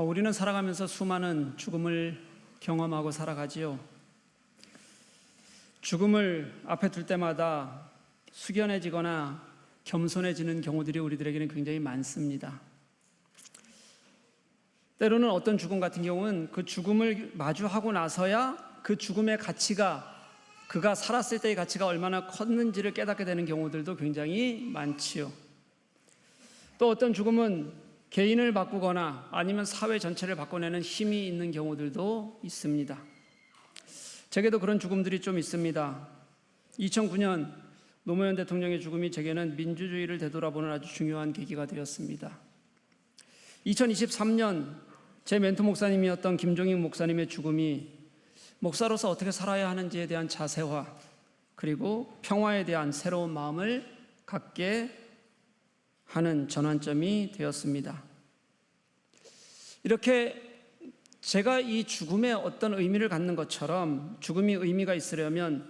우리는 살아가면서 수많은 죽음을 경험하고 살아가지요. 죽음을 앞에 둘 때마다 숙연해지거나 겸손해지는 경우들이 우리들에게는 굉장히 많습니다. 때로는 어떤 죽음 같은 경우는 그 죽음을 마주하고 나서야 그 죽음의 가치가, 그가 살았을 때의 가치가 얼마나 컸는지를 깨닫게 되는 경우들도 굉장히 많지요. 또 어떤 죽음은 개인을 바꾸거나 아니면 사회 전체를 바꿔내는 힘이 있는 경우들도 있습니다. 제게도 그런 죽음들이 좀 있습니다. 2009년 노무현 대통령의 죽음이 제게는 민주주의를 되돌아보는 아주 중요한 계기가 되었습니다. 2023년 제 멘토 목사님이었던 김종익 목사님의 죽음이 목사로서 어떻게 살아야 하는지에 대한 자세와 그리고 평화에 대한 새로운 마음을 갖게 하는 전환점이 되었습니다. 이렇게 제가 이 죽음에 어떤 의미를 갖는 것처럼 죽음이 의미가 있으려면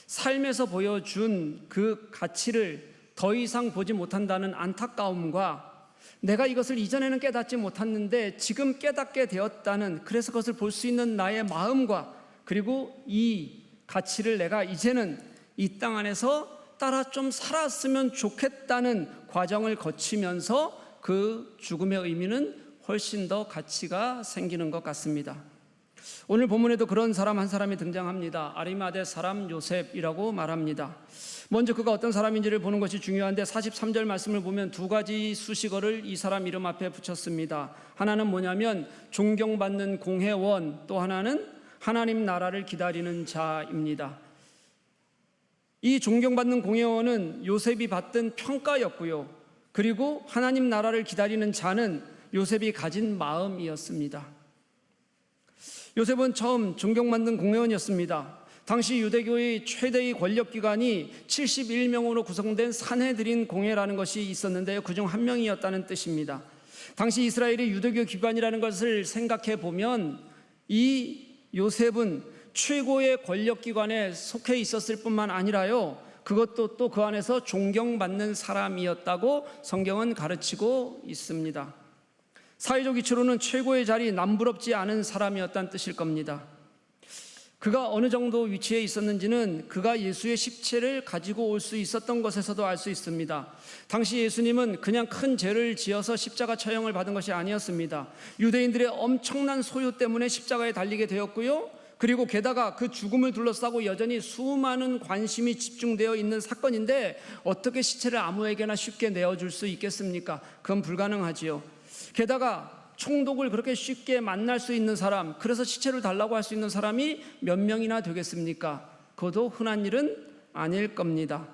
삶에서 보여준 그 가치를 더 이상 보지 못한다는 안타까움과 내가 이것을 이전에는 깨닫지 못했는데 지금 깨닫게 되었다는, 그래서 그것을 볼 수 있는 나의 마음과 그리고 이 가치를 내가 이제는 이 땅 안에서 따라 좀 살았으면 좋겠다는 과정을 거치면서 그 죽음의 의미는 훨씬 더 가치가 생기는 것 같습니다. 오늘 본문에도 그런 사람 한 사람이 등장합니다. 아리마대 사람 요셉이라고 말합니다. 먼저 그가 어떤 사람인지를 보는 것이 중요한데 43절 말씀을 보면 두 가지 수식어를 이 사람 이름 앞에 붙였습니다. 하나는 뭐냐면 존경받는 공회원, 또 하나는 하나님 나라를 기다리는 자입니다. 이 존경받는 공회원은 요셉이 받던 평가였고요. 그리고 하나님 나라를 기다리는 자는 요셉이 가진 마음이었습니다. 요셉은 처음 존경받는 공회원이었습니다. 당시 유대교의 최대의 권력기관이 71명으로 구성된 산헤드린 공회라는 것이 있었는데요. 그중 한 명이었다는 뜻입니다. 당시 이스라엘의 유대교 기관이라는 것을 생각해 보면 이 요셉은 최고의 권력기관에 속해 있었을 뿐만 아니라요, 그것도 또 그 안에서 존경받는 사람이었다고 성경은 가르치고 있습니다. 사회적 이치로는 최고의 자리, 남부럽지 않은 사람이었다는 뜻일 겁니다. 그가 어느 정도 위치에 있었는지는 그가 예수의 십체를 가지고 올 수 있었던 것에서도 알 수 있습니다. 당시 예수님은 그냥 큰 죄를 지어서 십자가 처형을 받은 것이 아니었습니다. 유대인들의 엄청난 소유 때문에 십자가에 달리게 되었고요, 그리고 게다가 그 죽음을 둘러싸고 여전히 수많은 관심이 집중되어 있는 사건인데 어떻게 시체를 아무에게나 쉽게 내어줄 수 있겠습니까? 그건 불가능하지요. 게다가 총독을 그렇게 쉽게 만날 수 있는 사람, 그래서 시체를 달라고 할 수 있는 사람이 몇 명이나 되겠습니까? 그것도 흔한 일은 아닐 겁니다.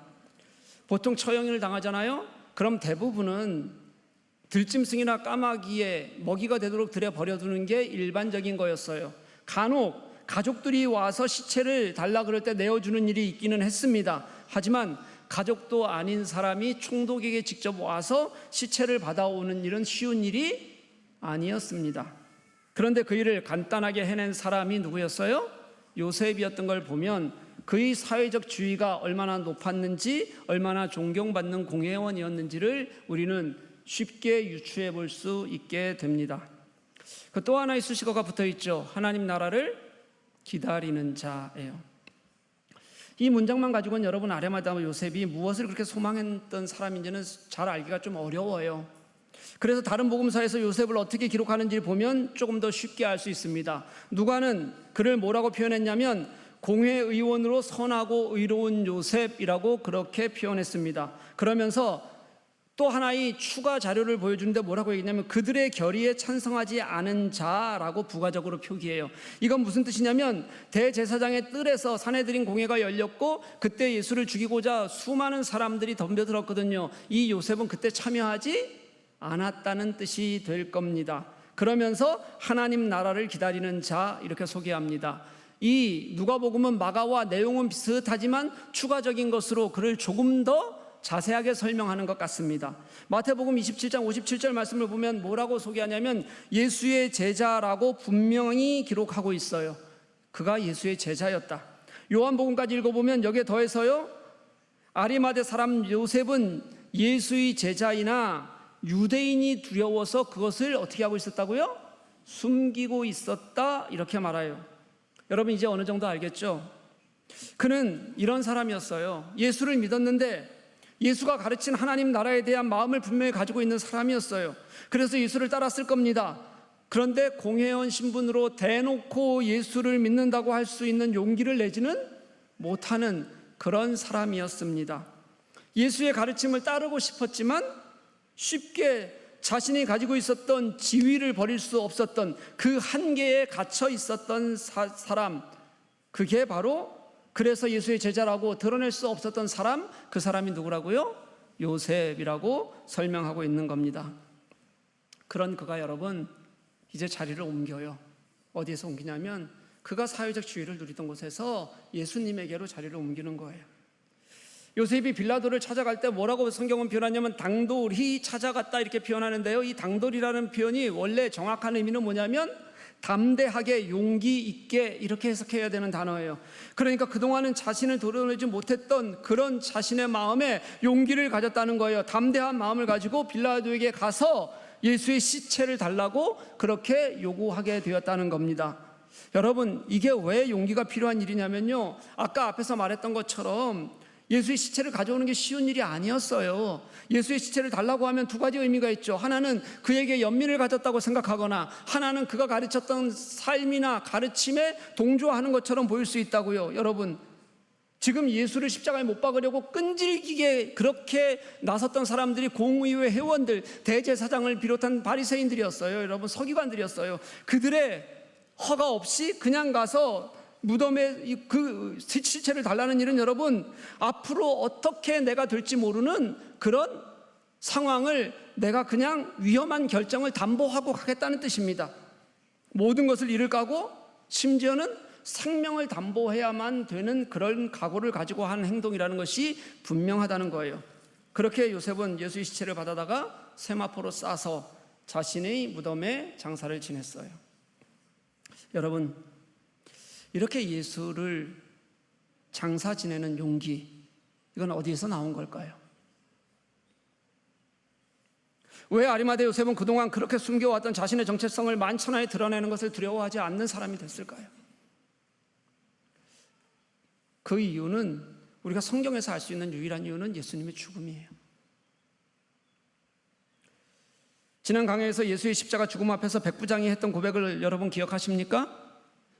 보통 처형을 당하잖아요? 그럼 대부분은 들짐승이나 까마귀에 먹이가 되도록 들여 버려두는 게 일반적인 거였어요. 간혹 가족들이 와서 시체를 달라 그럴 때 내어주는 일이 있기는 했습니다. 하지만 가족도 아닌 사람이 총독에게 직접 와서 시체를 받아오는 일은 쉬운 일이 아니었습니다. 그런데 그 일을 간단하게 해낸 사람이 누구였어요? 요셉이었던 걸 보면 그의 사회적 지위가 얼마나 높았는지, 얼마나 존경받는 공회원이었는지를 우리는 쉽게 유추해 볼 수 있게 됩니다. 그 또 하나의 수식어가 붙어 있죠. 하나님 나라를 기다리는 자예요. 이 문장만 가지고는 여러분 아리마대 요셉이 무엇을 그렇게 소망했던 사람인지는 잘 알기가 좀 어려워요. 그래서 다른 복음서에서 요셉을 어떻게 기록하는지를 보면 조금 더 쉽게 알 수 있습니다. 누가는 그를 뭐라고 표현했냐면 공회의원으로 선하고 의로운 요셉이라고 그렇게 표현했습니다. 그러면서 또 하나의 추가 자료를 보여주는데 뭐라고 얘기했냐면 그들의 결의에 찬성하지 않은 자라고 부가적으로 표기해요. 이건 무슨 뜻이냐면 대제사장의 뜰에서 산헤드린 공회가 열렸고 그때 예수를 죽이고자 수많은 사람들이 덤벼들었거든요. 이 요셉은 그때 참여하지 않았다는 뜻이 될 겁니다. 그러면서 하나님 나라를 기다리는 자 이렇게 소개합니다. 이 누가복음은 마가와 내용은 비슷하지만 추가적인 것으로 그를 조금 더 자세하게 설명하는 것 같습니다. 마태복음 27장 57절 말씀을 보면 뭐라고 소개하냐면 예수의 제자라고 분명히 기록하고 있어요. 그가 예수의 제자였다. 요한복음까지 읽어보면 여기에 더해서요, 아리마대 사람 요셉은 예수의 제자이나 유대인이 두려워서 그것을 어떻게 하고 있었다고요? 숨기고 있었다 이렇게 말해요. 여러분 이제 어느 정도 알겠죠? 그는 이런 사람이었어요. 예수를 믿었는데 예수가 가르친 하나님 나라에 대한 마음을 분명히 가지고 있는 사람이었어요. 그래서 예수를 따랐을 겁니다. 그런데 공회원 신분으로 대놓고 예수를 믿는다고 할 수 있는 용기를 내지는 못하는 그런 사람이었습니다. 예수의 가르침을 따르고 싶었지만 쉽게 자신이 가지고 있었던 지위를 버릴 수 없었던 그 한계에 갇혀 있었던 사람, 그게 바로 그래서 예수의 제자라고 드러낼 수 없었던 사람, 그 사람이 누구라고요? 요셉이라고 설명하고 있는 겁니다. 그런 그가 여러분 이제 자리를 옮겨요. 어디에서 옮기냐면 그가 사회적 지위를 누리던 곳에서 예수님에게로 자리를 옮기는 거예요. 요셉이 빌라도를 찾아갈 때 뭐라고 성경은 표현하냐면 당돌히 찾아갔다 이렇게 표현하는데요. 이 당돌이라는 표현이 원래 정확한 의미는 뭐냐면 담대하게 용기 있게 이렇게 해석해야 되는 단어예요. 그러니까 그동안은 자신을 드러내지 못했던 그런 자신의 마음에 용기를 가졌다는 거예요. 담대한 마음을 가지고 빌라도에게 가서 예수의 시체를 달라고 그렇게 요구하게 되었다는 겁니다. 여러분 이게 왜 용기가 필요한 일이냐면요, 아까 앞에서 말했던 것처럼 예수의 시체를 가져오는 게 쉬운 일이 아니었어요. 예수의 시체를 달라고 하면 두 가지 의미가 있죠. 하나는 그에게 연민을 가졌다고 생각하거나, 하나는 그가 가르쳤던 삶이나 가르침에 동조하는 것처럼 보일 수 있다고요. 여러분 지금 예수를 십자가에 못 박으려고 끈질기게 그렇게 나섰던 사람들이 공의회 회원들, 대제사장을 비롯한 바리새인들이었어요. 여러분 서기관들이었어요. 그들의 허가 없이 그냥 가서 무덤에 그 시체를 달라는 일은 여러분 앞으로 어떻게 내가 될지 모르는 그런 상황을 내가 그냥 위험한 결정을 담보하고 가겠다는 뜻입니다. 모든 것을 잃을 까고 심지어는 생명을 담보해야만 되는 그런 각오를 가지고 한 행동이라는 것이 분명하다는 거예요. 그렇게 요셉은 예수의 시체를 받아다가 세마포로 싸서 자신의 무덤에 장사를 지냈어요. 여러분 이렇게 예수를 장사 지내는 용기, 이건 어디에서 나온 걸까요? 왜 아리마대 요셉은 그동안 그렇게 숨겨왔던 자신의 정체성을 만천하에 드러내는 것을 두려워하지 않는 사람이 됐을까요? 그 이유는 우리가 성경에서 알 수 있는 유일한 이유는 예수님의 죽음이에요. 지난 강해에서 예수의 십자가 죽음 앞에서 백부장이 했던 고백을 여러분 기억하십니까?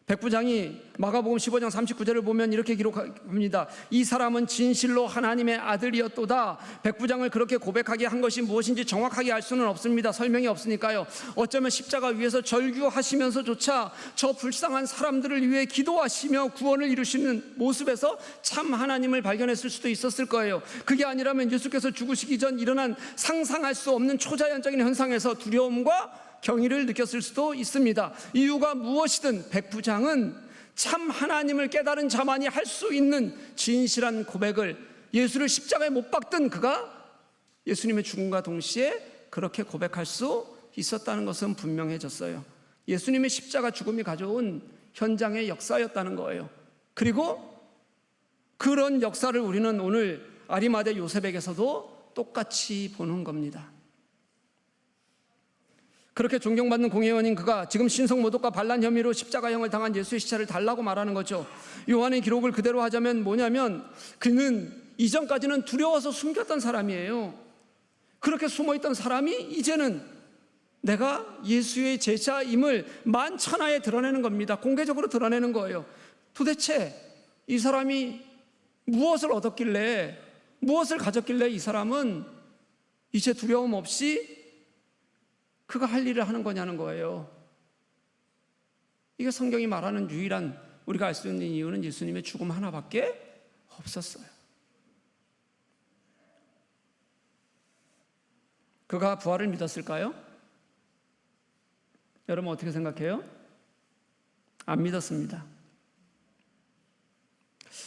백부장이 마가복음 15장 39절을 보면 이렇게 기록합니다. 이 사람은 진실로 하나님의 아들이었도다. 백부장을 그렇게 고백하게 한 것이 무엇인지 정확하게 알 수는 없습니다. 설명이 없으니까요. 어쩌면 십자가 위에서 절규하시면서조차 저 불쌍한 사람들을 위해 기도하시며 구원을 이루시는 모습에서 참 하나님을 발견했을 수도 있었을 거예요. 그게 아니라면 예수께서 죽으시기 전 일어난 상상할 수 없는 초자연적인 현상에서 두려움과 경의를 느꼈을 수도 있습니다. 이유가 무엇이든 백부장은 참 하나님을 깨달은 자만이 할 수 있는 진실한 고백을, 예수를 십자가에 못 박던 그가 예수님의 죽음과 동시에 그렇게 고백할 수 있었다는 것은 분명해졌어요. 예수님의 십자가 죽음이 가져온 현장의 역사였다는 거예요. 그리고 그런 역사를 우리는 오늘 아리마대 요셉에게서도 똑같이 보는 겁니다. 그렇게 존경받는 공회원인 그가 지금 신성모독과 반란 혐의로 십자가형을 당한 예수의 시체를 달라고 말하는 거죠. 요한의 기록을 그대로 하자면 뭐냐면 그는 이전까지는 두려워서 숨겼던 사람이에요. 그렇게 숨어있던 사람이 이제는 내가 예수의 제자임을 만천하에 드러내는 겁니다. 공개적으로 드러내는 거예요. 도대체 이 사람이 무엇을 얻었길래, 무엇을 가졌길래 이 사람은 이제 두려움 없이 그가 할 일을 하는 거냐는 거예요. 이게 성경이 말하는 유일한 우리가 알 수 있는 이유는 예수님의 죽음 하나밖에 없었어요. 그가 부활을 믿었을까요? 여러분 어떻게 생각해요? 안 믿었습니다.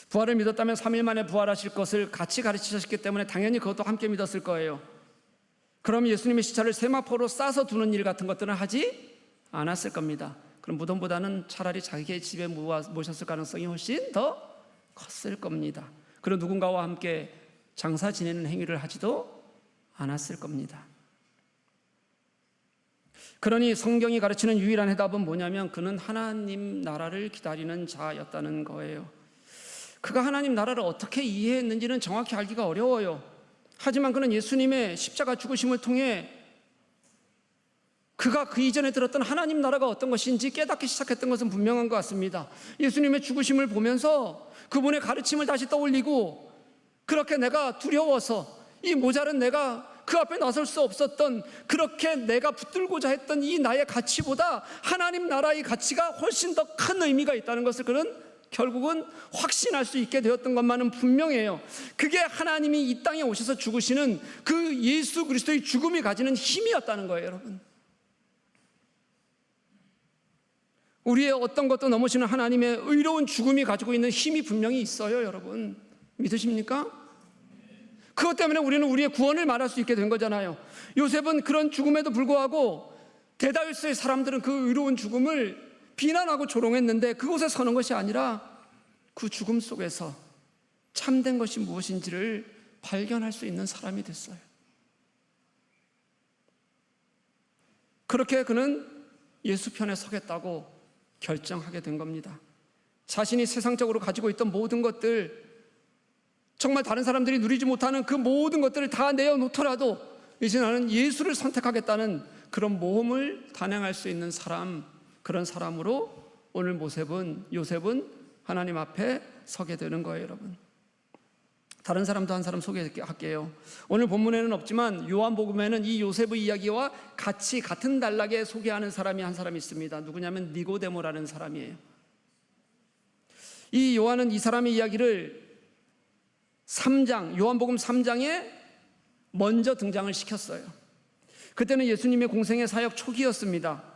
부활을 믿었다면 3일 만에 부활하실 것을 같이 가르치셨기 때문에 당연히 그것도 함께 믿었을 거예요. 그럼 예수님의 시체를 세마포로 싸서 두는 일 같은 것들은 하지 않았을 겁니다. 그럼 무덤보다는 차라리 자기의 집에 모셨을 가능성이 훨씬 더 컸을 겁니다. 그리고 누군가와 함께 장사 지내는 행위를 하지도 않았을 겁니다. 그러니 성경이 가르치는 유일한 해답은 뭐냐면 그는 하나님 나라를 기다리는 자였다는 거예요. 그가 하나님 나라를 어떻게 이해했는지는 정확히 알기가 어려워요. 하지만 그는 예수님의 십자가 죽으심을 통해 그가 그 이전에 들었던 하나님 나라가 어떤 것인지 깨닫기 시작했던 것은 분명한 것 같습니다. 예수님의 죽으심을 보면서 그분의 가르침을 다시 떠올리고, 그렇게 내가 두려워서 이 모자른 내가 그 앞에 나설 수 없었던, 그렇게 내가 붙들고자 했던 이 나의 가치보다 하나님 나라의 가치가 훨씬 더 큰 의미가 있다는 것을 그는 결국은 확신할 수 있게 되었던 것만은 분명해요. 그게 하나님이 이 땅에 오셔서 죽으시는 그 예수 그리스도의 죽음이 가지는 힘이었다는 거예요, 여러분. 우리의 어떤 것도 넘으시는 하나님의 의로운 죽음이 가지고 있는 힘이 분명히 있어요, 여러분. 믿으십니까? 그것 때문에 우리는 우리의 구원을 말할 수 있게 된 거잖아요. 요셉은 그런 죽음에도 불구하고 대다윗의 사람들은 그 의로운 죽음을 비난하고 조롱했는데 그곳에 서는 것이 아니라 그 죽음 속에서 참된 것이 무엇인지를 발견할 수 있는 사람이 됐어요. 그렇게 그는 예수 편에 서겠다고 결정하게 된 겁니다. 자신이 세상적으로 가지고 있던 모든 것들, 정말 다른 사람들이 누리지 못하는 그 모든 것들을 다 내어놓더라도 이제 나는 예수를 선택하겠다는 그런 모험을 단행할 수 있는 사람, 그런 사람으로 오늘 요셉은 하나님 앞에 서게 되는 거예요, 여러분. 다른 사람도 한 사람 소개할게요. 오늘 본문에는 없지만 요한복음에는 이 요셉의 이야기와 같이 같은 단락에 소개하는 사람이 한 사람이 있습니다. 누구냐면 니고데모라는 사람이에요. 이 요한은 이 사람의 이야기를 요한복음 3장에 먼저 등장을 시켰어요. 그때는 예수님의 공생의 사역 초기였습니다.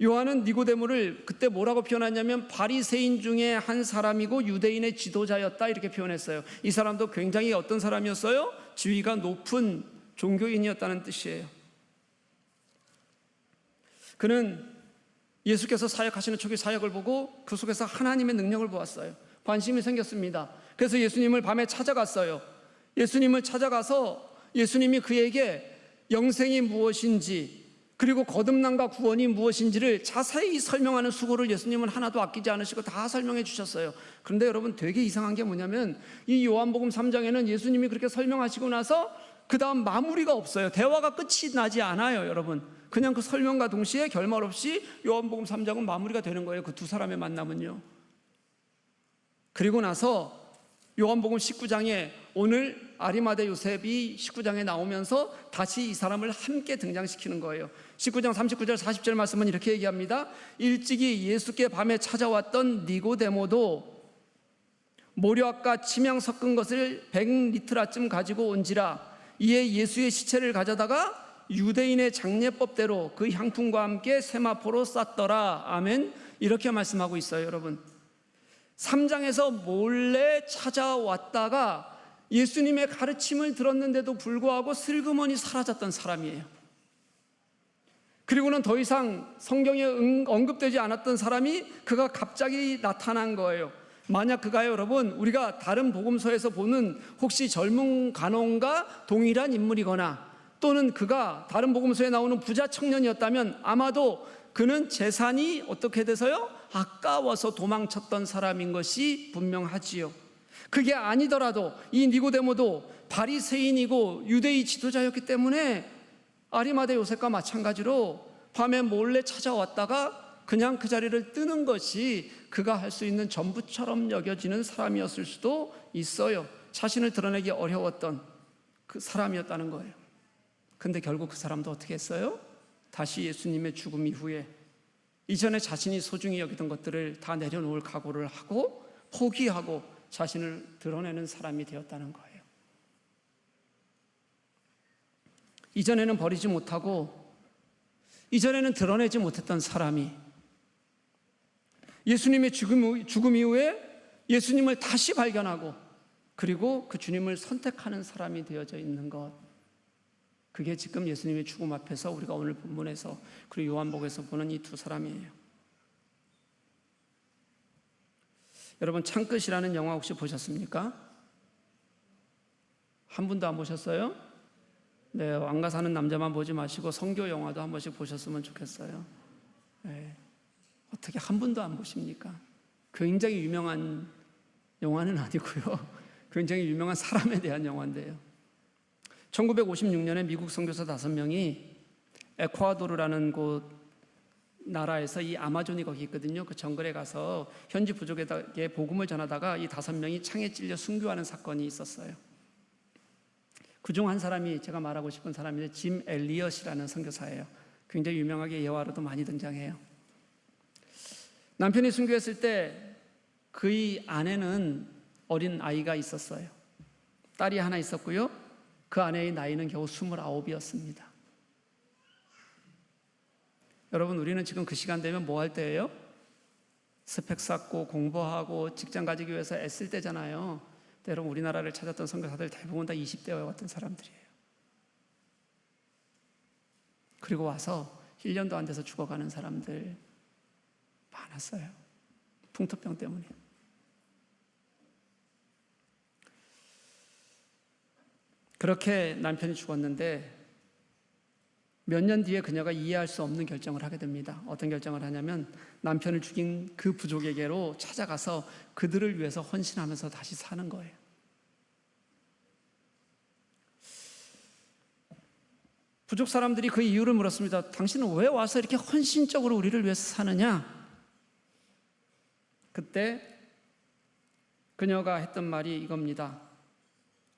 요한은 니고데모를 그때 뭐라고 표현하냐면 바리새인 중에 한 사람이고 유대인의 지도자였다, 이렇게 표현했어요. 이 사람도 굉장히 어떤 사람이었어요? 지위가 높은 종교인이었다는 뜻이에요. 그는 예수께서 사역하시는 초기 사역을 보고 그 속에서 하나님의 능력을 보았어요. 관심이 생겼습니다. 그래서 예수님을 밤에 찾아갔어요. 예수님을 찾아가서 예수님이 그에게 영생이 무엇인지, 그리고 거듭남과 구원이 무엇인지를 자세히 설명하는 수고를 예수님은 하나도 아끼지 않으시고 다 설명해 주셨어요. 그런데 여러분, 되게 이상한 게 뭐냐면 이 요한복음 3장에는 예수님이 그렇게 설명하시고 나서 그 다음 마무리가 없어요. 대화가 끝이 나지 않아요, 여러분. 그냥 그 설명과 동시에 결말 없이 요한복음 3장은 마무리가 되는 거예요. 그 두 사람의 만남은요. 그리고 나서 요한복음 19장에 오늘 아리마대 요셉이 19장에 나오면서 다시 이 사람을 함께 등장시키는 거예요. 19장 39절 40절 말씀은 이렇게 얘기합니다. 일찍이 예수께 밤에 찾아왔던 니고데모도 모략과 침향 섞은 것을 100리트라쯤 가지고 온지라 이에 예수의 시체를 가져다가 유대인의 장례법대로 그 향품과 함께 세마포로 쌌더라. 아멘. 이렇게 말씀하고 있어요, 여러분. 3장에서 몰래 찾아왔다가 예수님의 가르침을 들었는데도 불구하고 슬그머니 사라졌던 사람이에요. 그리고는 더 이상 성경에 언급되지 않았던 사람이 그가 갑자기 나타난 거예요. 만약 그가요, 여러분, 우리가 다른 복음서에서 보는 혹시 젊은 간원과 동일한 인물이거나 또는 그가 다른 복음서에 나오는 부자 청년이었다면 아마도 그는 재산이 어떻게 돼서요? 아까워서 도망쳤던 사람인 것이 분명하지요. 그게 아니더라도 이 니고데모도 바리새인이고 유대의 지도자였기 때문에 아리마대 요셉과 마찬가지로 밤에 몰래 찾아왔다가 그냥 그 자리를 뜨는 것이 그가 할 수 있는 전부처럼 여겨지는 사람이었을 수도 있어요. 자신을 드러내기 어려웠던 그 사람이었다는 거예요. 근데 결국 그 사람도 어떻게 했어요? 다시 예수님의 죽음 이후에 이전에 자신이 소중히 여기던 것들을 다 내려놓을 각오를 하고 포기하고 자신을 드러내는 사람이 되었다는 거예요. 이전에는 버리지 못하고 이전에는 드러내지 못했던 사람이 예수님의 죽음 이후에 예수님을 다시 발견하고 그리고 그 주님을 선택하는 사람이 되어져 있는 것, 그게 지금 예수님의 죽음 앞에서 우리가 오늘 본문에서 그리고 요한복음에서 보는 이 두 사람이에요. 여러분, 창끝이라는 영화 혹시 보셨습니까? 한 분도 안 보셨어요? 네, 왕가 사는 남자만 보지 마시고 성교 영화도 한 번씩 보셨으면 좋겠어요. 네, 어떻게 한 번도 안 보십니까? 굉장히 유명한 영화는 아니고요. 굉장히 유명한 사람에 대한 영화인데요. 1956년에 미국 선교사 5명이 에콰도르라는 곳 나라에서 이 아마존이 거기 있거든요. 그 정글에 가서 현지 부족에게 복음을 전하다가 이 5명이 창에 찔려 순교하는 사건이 있었어요. 그중 한 사람이 제가 말하고 싶은 사람인데 짐 엘리엇이라는 선교사예요. 굉장히 유명하게 예화로도 많이 등장해요. 남편이 순교했을 때 그의 아내는 어린 아이가 있었어요. 딸이 하나 있었고요. 그 아내의 나이는 겨우 29이었습니다. 여러분, 우리는 지금 그 시간 되면 뭐 할 때예요? 스펙 쌓고 공부하고 직장 가지기 위해서 애쓸 때잖아요. 여러분, 우리나라를 찾았던 선교사들 대부분 다 20대와 같은 사람들이에요. 그리고 와서 1년도 안 돼서 죽어가는 사람들 많았어요. 풍토병 때문에. 그렇게 남편이 죽었는데 몇 년 뒤에 그녀가 이해할 수 없는 결정을 하게 됩니다. 어떤 결정을 하냐면 남편을 죽인 그 부족에게로 찾아가서 그들을 위해서 헌신하면서 다시 사는 거예요. 부족 사람들이 그 이유를 물었습니다. 당신은 왜 와서 이렇게 헌신적으로 우리를 위해서 사느냐? 그때 그녀가 했던 말이 이겁니다.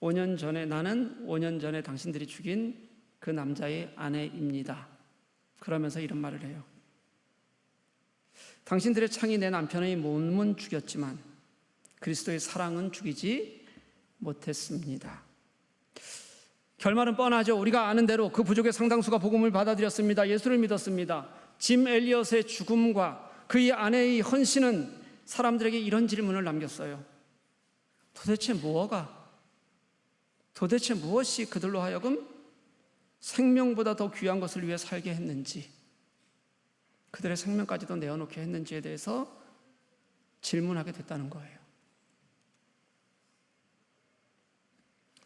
나는 5년 전에 당신들이 죽인 그 남자의 아내입니다. 그러면서 이런 말을 해요. 당신들의 창이 내 남편의 몸은 죽였지만 그리스도의 사랑은 죽이지 못했습니다. 결말은 뻔하죠. 우리가 아는 대로 그 부족의 상당수가 복음을 받아들였습니다. 예수를 믿었습니다. 짐 엘리엇의 죽음과 그의 아내의 헌신은 사람들에게 이런 질문을 남겼어요. 도대체 무엇이 그들로 하여금 생명보다 더 귀한 것을 위해 살게 했는지, 그들의 생명까지도 내어놓게 했는지에 대해서 질문하게 됐다는 거예요.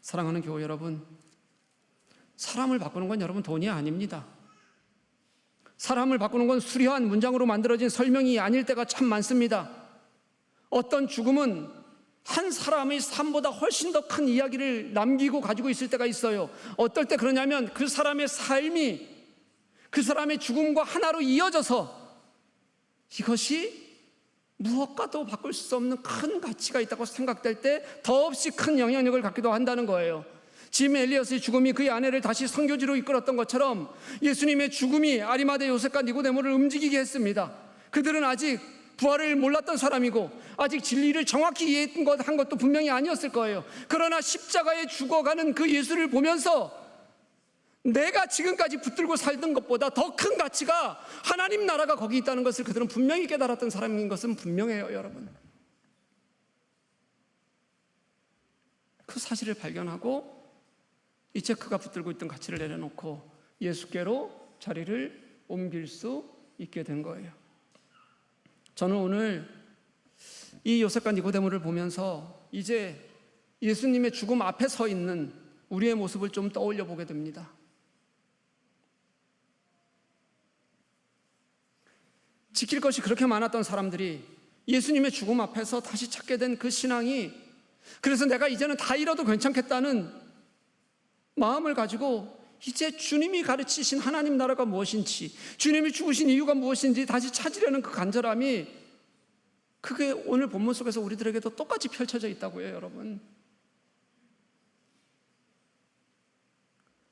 사랑하는 교우 여러분, 사람을 바꾸는 건 여러분 돈이 아닙니다. 사람을 바꾸는 건 수려한 문장으로 만들어진 설명이 아닐 때가 참 많습니다. 어떤 죽음은 한 사람의 삶보다 훨씬 더 큰 이야기를 남기고 가지고 있을 때가 있어요. 어떨 때 그러냐면 그 사람의 삶이 그 사람의 죽음과 하나로 이어져서 이것이 무엇과도 바꿀 수 없는 큰 가치가 있다고 생각될 때 더없이 큰 영향력을 갖기도 한다는 거예요. 짐 엘리엇의 죽음이 그의 아내를 다시 선교지로 이끌었던 것처럼 예수님의 죽음이 아리마대 요셉과 니고데모를 움직이게 했습니다. 그들은 아직 부활을 몰랐던 사람이고 아직 진리를 정확히 이해한 것도 분명히 아니었을 거예요. 그러나 십자가에 죽어가는 그 예수를 보면서 내가 지금까지 붙들고 살던 것보다 더 큰 가치가 하나님 나라가 거기 있다는 것을 그들은 분명히 깨달았던 사람인 것은 분명해요, 여러분. 그 사실을 발견하고 이제 그가 붙들고 있던 가치를 내려놓고 예수께로 자리를 옮길 수 있게 된 거예요. 저는 오늘 이 요셉과 니고데모를 보면서 이제 예수님의 죽음 앞에 서 있는 우리의 모습을 좀 떠올려 보게 됩니다. 지킬 것이 그렇게 많았던 사람들이 예수님의 죽음 앞에서 다시 찾게 된 그 신앙이, 그래서 내가 이제는 다 잃어도 괜찮겠다는 마음을 가지고 이제 주님이 가르치신 하나님 나라가 무엇인지, 주님이 죽으신 이유가 무엇인지 다시 찾으려는 그 간절함이, 그게 오늘 본문 속에서 우리들에게도 똑같이 펼쳐져 있다고 해요, 여러분.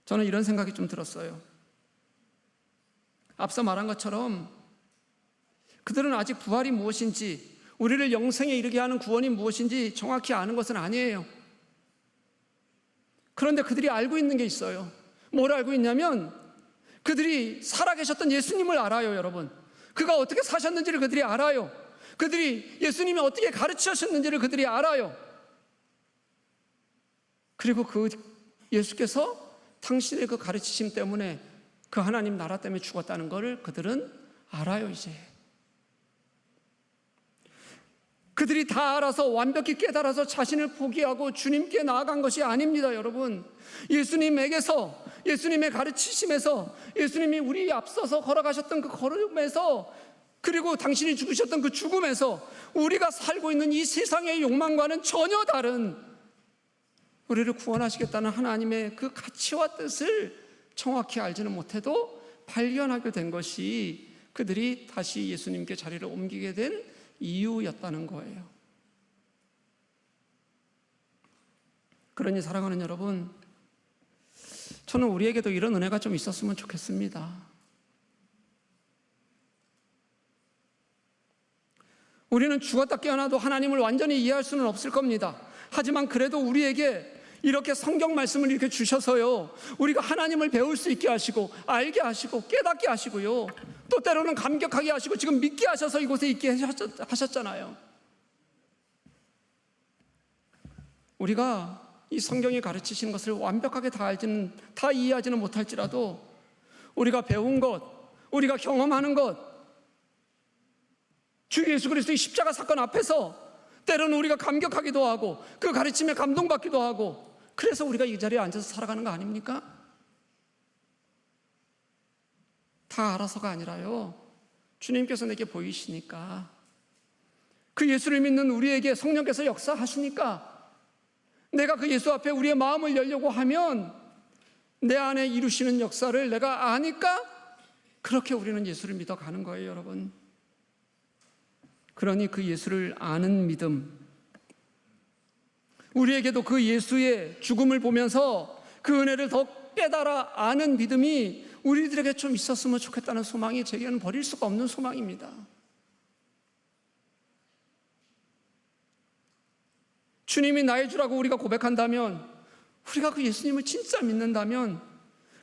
저는 이런 생각이 좀 들었어요. 앞서 말한 것처럼 그들은 아직 부활이 무엇인지, 우리를 영생에 이르게 하는 구원이 무엇인지 정확히 아는 것은 아니에요. 그런데 그들이 알고 있는 게 있어요. 뭘 알고 있냐면 그들이 살아계셨던 예수님을 알아요, 여러분. 그가 어떻게 사셨는지를 그들이 알아요. 그들이 예수님이 어떻게 가르치셨는지를 그들이 알아요. 그리고 그 예수께서 당신의 그 가르치심 때문에 그 하나님 나라 때문에 죽었다는 것을 그들은 알아요, 이제. 그들이 다 알아서 완벽히 깨달아서 자신을 포기하고 주님께 나아간 것이 아닙니다, 여러분. 예수님에게서 예수님의 가르치심에서, 예수님이 우리 앞서서 걸어가셨던 그 걸음에서, 그리고 당신이 죽으셨던 그 죽음에서 우리가 살고 있는 이 세상의 욕망과는 전혀 다른, 우리를 구원하시겠다는 하나님의 그 가치와 뜻을 정확히 알지는 못해도 발견하게 된 것이 그들이 다시 예수님께 자리를 옮기게 된 이유였다는 거예요. 그러니 사랑하는 여러분, 저는 우리에게도 이런 은혜가 좀 있었으면 좋겠습니다. 우리는 죽었다 깨어나도 하나님을 완전히 이해할 수는 없을 겁니다. 하지만 그래도 우리에게 이렇게 성경 말씀을 이렇게 주셔서요, 우리가 하나님을 배울 수 있게 하시고 알게 하시고 깨닫게 하시고요, 또 때로는 감격하게 하시고 지금 믿게 하셔서 이곳에 있게 하셨잖아요. 우리가 이 성경이 가르치시는 것을 완벽하게 다 이해하지는 못할지라도 우리가 배운 것, 우리가 경험하는 것, 주 예수 그리스도의 십자가 사건 앞에서 때로는 우리가 감격하기도 하고 그 가르침에 감동받기도 하고, 그래서 우리가 이 자리에 앉아서 살아가는 거 아닙니까? 다 알아서가 아니라요, 주님께서 내게 보이시니까, 그 예수를 믿는 우리에게 성령께서 역사하시니까, 내가 그 예수 앞에 우리의 마음을 열려고 하면 내 안에 이루시는 역사를 내가 아니까 그렇게 우리는 예수를 믿어가는 거예요, 여러분. 그러니 그 예수를 아는 믿음, 우리에게도 그 예수의 죽음을 보면서 그 은혜를 더 깨달아 아는 믿음이 우리들에게 좀 있었으면 좋겠다는 소망이 제게는 버릴 수가 없는 소망입니다. 주님이 나의 주라고 우리가 고백한다면, 우리가 그 예수님을 진짜 믿는다면,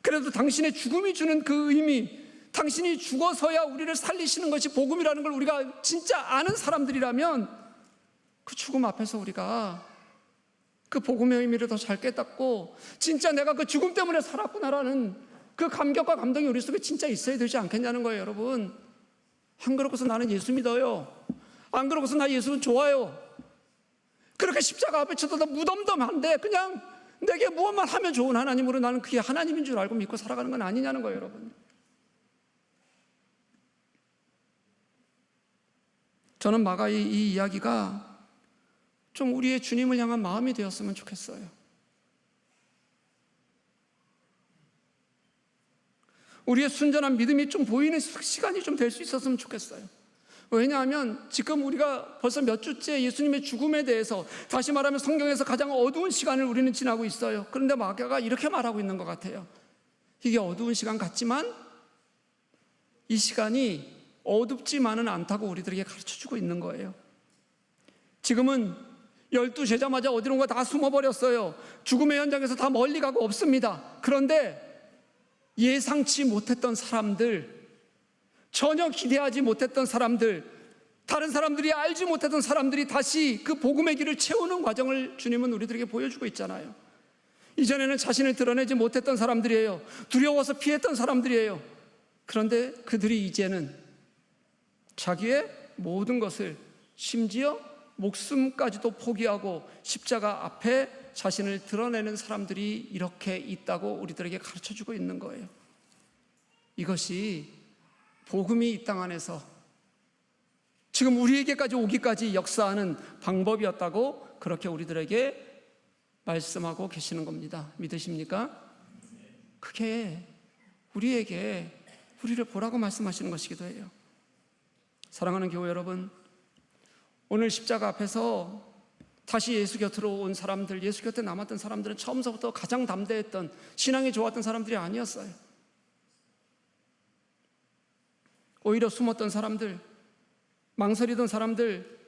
그래도 당신의 죽음이 주는 그 의미, 당신이 죽어서야 우리를 살리시는 것이 복음이라는 걸 우리가 진짜 아는 사람들이라면, 그 죽음 앞에서 우리가 그 복음의 의미를 더 잘 깨닫고 진짜 내가 그 죽음 때문에 살았구나라는 그 감격과 감동이 우리 속에 진짜 있어야 되지 않겠냐는 거예요, 여러분. 안 그러고서 나는 예수 믿어요, 안 그러고서 나 예수 좋아요, 그렇게 십자가 앞에 쳐다도 무덤덤한데 그냥 내게 무엇만 하면 좋은 하나님으로 나는 그게 하나님인 줄 알고 믿고 살아가는 건 아니냐는 거예요, 여러분. 저는 마가의 이 이야기가 좀 우리의 주님을 향한 마음이 되었으면 좋겠어요. 우리의 순전한 믿음이 좀 보이는 시간이 좀 될 수 있었으면 좋겠어요. 왜냐하면 지금 우리가 벌써 몇 주째 예수님의 죽음에 대해서, 다시 말하면 성경에서 가장 어두운 시간을 우리는 지나고 있어요. 그런데 마가가 이렇게 말하고 있는 것 같아요. 이게 어두운 시간 같지만 이 시간이 어둡지만은 않다고 우리들에게 가르쳐주고 있는 거예요. 지금은 12제자마자 어디론가 다 숨어버렸어요. 죽음의 현장에서 다 멀리 가고 없습니다. 그런데 예상치 못했던 사람들, 전혀 기대하지 못했던 사람들, 다른 사람들이 알지 못했던 사람들이 다시 그 복음의 길을 채우는 과정을 주님은 우리들에게 보여주고 있잖아요. 이전에는 자신을 드러내지 못했던 사람들이에요. 두려워서 피했던 사람들이에요. 그런데 그들이 이제는 자기의 모든 것을, 심지어 목숨까지도 포기하고 십자가 앞에 자신을 드러내는 사람들이 이렇게 있다고 우리들에게 가르쳐주고 있는 거예요. 이것이 복음이 이 땅 안에서 지금 우리에게까지 오기까지 역사하는 방법이었다고 그렇게 우리들에게 말씀하고 계시는 겁니다. 믿으십니까? 그게 우리에게 우리를 보라고 말씀하시는 것이기도 해요. 사랑하는 교회 여러분, 오늘 십자가 앞에서 다시 예수 곁으로 온 사람들, 예수 곁에 남았던 사람들은 처음서부터 가장 담대했던, 신앙이 좋았던 사람들이 아니었어요. 오히려 숨었던 사람들, 망설이던 사람들,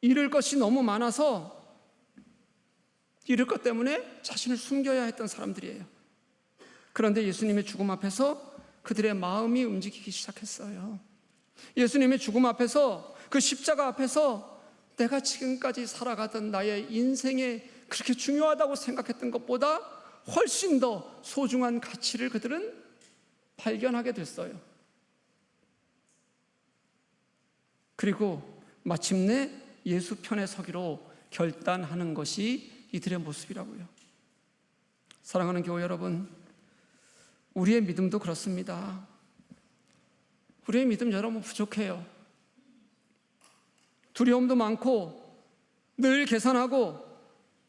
잃을 것이 너무 많아서 잃을 것 때문에 자신을 숨겨야 했던 사람들이에요. 그런데 예수님의 죽음 앞에서 그들의 마음이 움직이기 시작했어요. 예수님의 죽음 앞에서, 그 십자가 앞에서 내가 지금까지 살아가던 나의 인생에 그렇게 중요하다고 생각했던 것보다 훨씬 더 소중한 가치를 그들은 발견하게 됐어요. 그리고 마침내 예수 편에 서기로 결단하는 것이 이들의 모습이라고요. 사랑하는 교회 여러분, 우리의 믿음도 그렇습니다. 우리의 믿음 여러분 부족해요. 두려움도 많고 늘 계산하고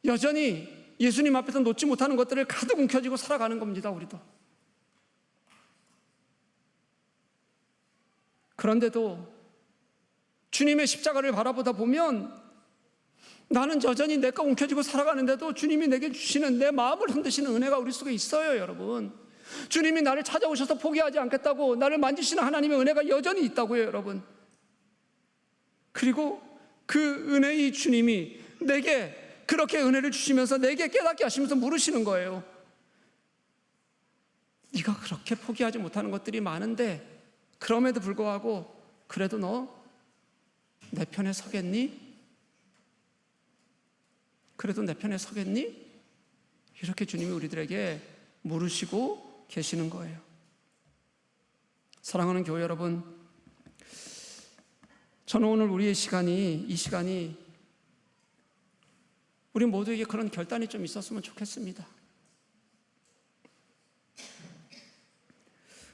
여전히 예수님 앞에서 놓지 못하는 것들을 가득 움켜쥐고 살아가는 겁니다. 우리도. 그런데도 주님의 십자가를 바라보다 보면 나는 여전히 내가 움켜쥐고 살아가는데도 주님이 내게 주시는 내 마음을 흔드시는 은혜가 우리 속에 있어요. 여러분, 주님이 나를 찾아오셔서 포기하지 않겠다고 나를 만지시는 하나님의 은혜가 여전히 있다고요. 여러분, 그리고 그 은혜의 주님이 내게 그렇게 은혜를 주시면서 내게 깨닫게 하시면서 물으시는 거예요. 네가 그렇게 포기하지 못하는 것들이 많은데 그럼에도 불구하고 그래도 너 내 편에 서겠니? 그래도 내 편에 서겠니? 이렇게 주님이 우리들에게 물으시고 계시는 거예요. 사랑하는 교회 여러분, 저는 오늘 이 시간이 우리 모두에게 그런 결단이 좀 있었으면 좋겠습니다.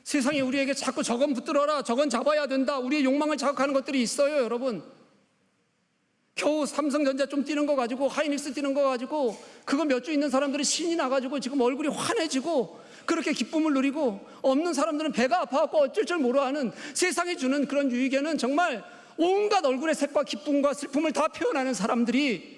세상이 우리에게 자꾸 저건 붙들어라, 저건 잡아야 된다, 우리의 욕망을 자극하는 것들이 있어요. 여러분, 겨우 삼성전자 좀 뛰는 거 가지고, 하이닉스 뛰는 거 가지고, 그거 몇 주 있는 사람들이 신이 나가지고 지금 얼굴이 환해지고 그렇게 기쁨을 누리고, 없는 사람들은 배가 아파갖고 어쩔 줄 모르하는, 세상이 주는 그런 유익에는 정말 온갖 얼굴의 색과 기쁨과 슬픔을 다 표현하는 사람들이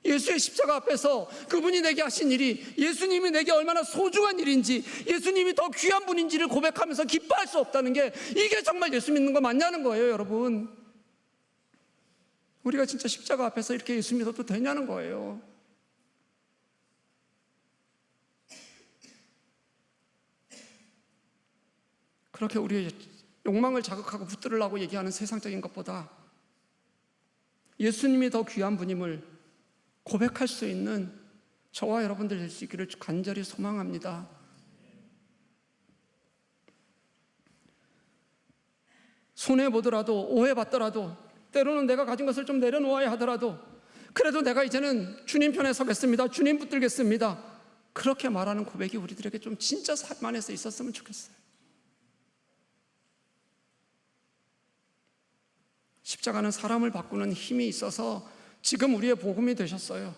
예수의 십자가 앞에서 그분이 내게 하신 일이, 예수님이 내게 얼마나 소중한 일인지, 예수님이 더 귀한 분인지를 고백하면서 기뻐할 수 없다는 게, 이게 정말 예수 믿는 거 맞냐는 거예요. 여러분, 우리가 진짜 십자가 앞에서 이렇게 예수 믿어도 되냐는 거예요. 그렇게 우리의 욕망을 자극하고 붙들으려고 얘기하는 세상적인 것보다 예수님이 더 귀한 분임을 고백할 수 있는 저와 여러분들 될 수 있기를 간절히 소망합니다. 손해보더라도, 오해받더라도, 때로는 내가 가진 것을 좀 내려놓아야 하더라도, 그래도 내가 이제는 주님 편에 서겠습니다, 주님 붙들겠습니다, 그렇게 말하는 고백이 우리들에게 좀 진짜 삶 안에서 있었으면 좋겠어요. 십자가는 사람을 바꾸는 힘이 있어서 지금 우리의 복음이 되셨어요.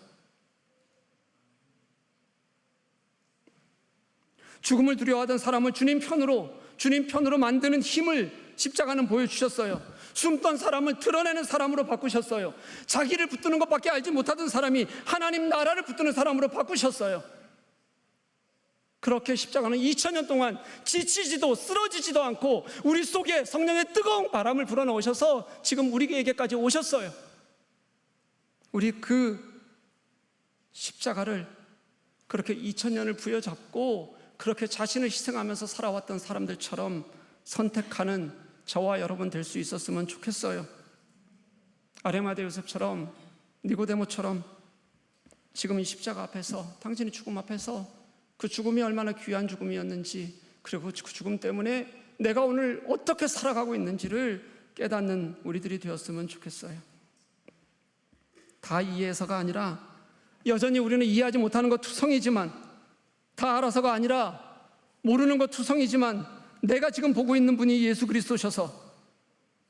죽음을 두려워하던 사람을 주님 편으로 만드는 힘을 십자가는 보여주셨어요. 숨던 사람을 드러내는 사람으로 바꾸셨어요. 자기를 붙드는 것밖에 알지 못하던 사람이 하나님 나라를 붙드는 사람으로 바꾸셨어요. 그렇게 십자가는 2000년 동안 지치지도 쓰러지지도 않고 우리 속에 성령의 뜨거운 바람을 불어넣으셔서 지금 우리에게까지 오셨어요. 우리 그 십자가를 그렇게 2000년을 부여잡고 그렇게 자신을 희생하면서 살아왔던 사람들처럼 선택하는 저와 여러분 될 수 있었으면 좋겠어요. 아레마대 요셉처럼, 니고데모처럼 지금 이 십자가 앞에서, 당신의 죽음 앞에서 그 죽음이 얼마나 귀한 죽음이었는지, 그리고 그 죽음 때문에 내가 오늘 어떻게 살아가고 있는지를 깨닫는 우리들이 되었으면 좋겠어요. 다 이해해서가 아니라, 여전히 우리는 이해하지 못하는 것 투성이지만, 다 알아서가 아니라 모르는 것 투성이지만, 내가 지금 보고 있는 분이 예수 그리스도셔서,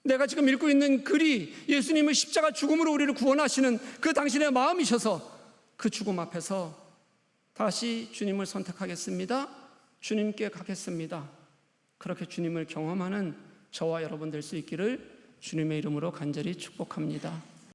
내가 지금 읽고 있는 글이 예수님의 십자가 죽음으로 우리를 구원하시는 그 당신의 마음이셔서 그 죽음 앞에서 다시 주님을 선택하겠습니다, 주님께 가겠습니다, 그렇게 주님을 경험하는 저와 여러분 될 수 있기를 주님의 이름으로 간절히 축복합니다.